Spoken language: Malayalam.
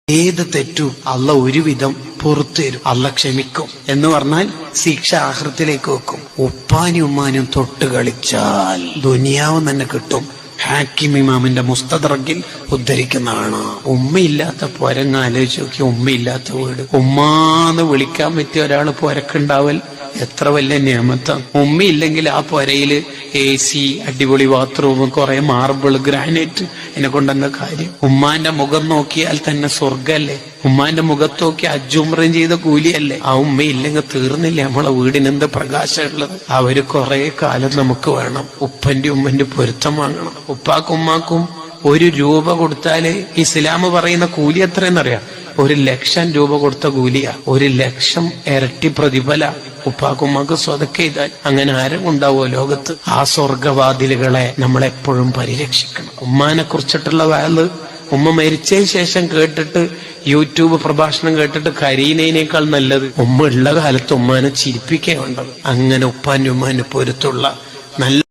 ഏത് തെറ്റും അള്ള ഒരുവിധം പുറത്തു തരും, അള്ള ക്ഷമിക്കും. എന്ന് പറഞ്ഞാൽ ശിക്ഷ ആഖിറത്തിലേക്ക് വെക്കും. ഉപ്പാനും ഉമ്മാനും തൊട്ട് കളിച്ചാൽ ദുനിയാവ് തന്നെ കിട്ടും. ഹാക്കിം ഇമാമിന്റെ മുസ്തദറക്കിൽ ഉദ്ധരിക്കുന്നതാണ്. ഉമ്മയില്ലാത്ത പൊരങ്ങ് ആലോചിച്ച് നോക്കി, ഉമ്മയില്ലാത്ത വീട്. ഉമ്മാന്ന് വിളിക്കാൻ പറ്റിയ ഒരാൾ പൊരക്കുണ്ടാവൽ എത്ര വലിയ നിയമത്താണ്. ഉമ്മയില്ലെങ്കിൽ ആ പൊരയില് AC, അടിപൊളി ബാത്റൂം, കുറെ മാർബിൾ, ഗ്രാനൈറ്റ്, എന്നെ കൊണ്ടെന്താ കാര്യം? ഉമ്മാന്റെ മുഖം നോക്കിയാൽ തന്നെ സ്വർഗല്ലേ? ഉമ്മാന്റെ മുഖത്ത് നോക്കി അജുമ്രം ചെയ്ത കൂലിയല്ലേ? ആ ഉമ്മയില്ലെങ്കിൽ തീർന്നില്ലേ നമ്മളെ വീടിന് എന്ത് പ്രകാശമുള്ളത്? അവര് കുറെ കാലം നമുക്ക് വേണം. ഉപ്പന്റെ ഉമ്മന്റെ പൊരുത്തം വാങ്ങണം. ഉപ്പാക്കും ഉമ്മാക്കും 1 രൂപ കൊടുത്താല് ഇസ്ലാം പറയുന്ന കൂലി എത്രയെന്നറിയാം? 1,00,000 രൂപ കൊടുത്ത കൂലിയാ. 1,00,000 ഇരട്ടി പ്രതിഫല ഉപ്പാക്കുമ്മക്ക് സ്വതക്ക ചെയ്താൽ. അങ്ങനെ ആരും ഉണ്ടാവോ ലോകത്ത്? ആ സ്വർഗവാതിലുകളെ നമ്മളെപ്പോഴും പരിരക്ഷിക്കണം. ഉമ്മാനെ കുറിച്ചിട്ടുള്ള വാല് ഉമ്മ മരിച്ചതിന് ശേഷം കേട്ടിട്ട് യൂട്യൂബ് പ്രഭാഷണം കേട്ടിട്ട് കരീനേക്കാൾ നല്ലത് ഉമ്മ ഉള്ള കാലത്ത് ഉമ്മാനെ ചിരിപ്പിക്കേണ്ടത്. അങ്ങനെ ഉപ്പാന്റെ ഉമ്മാന്റെ പൊരുത്തുള്ള നല്ല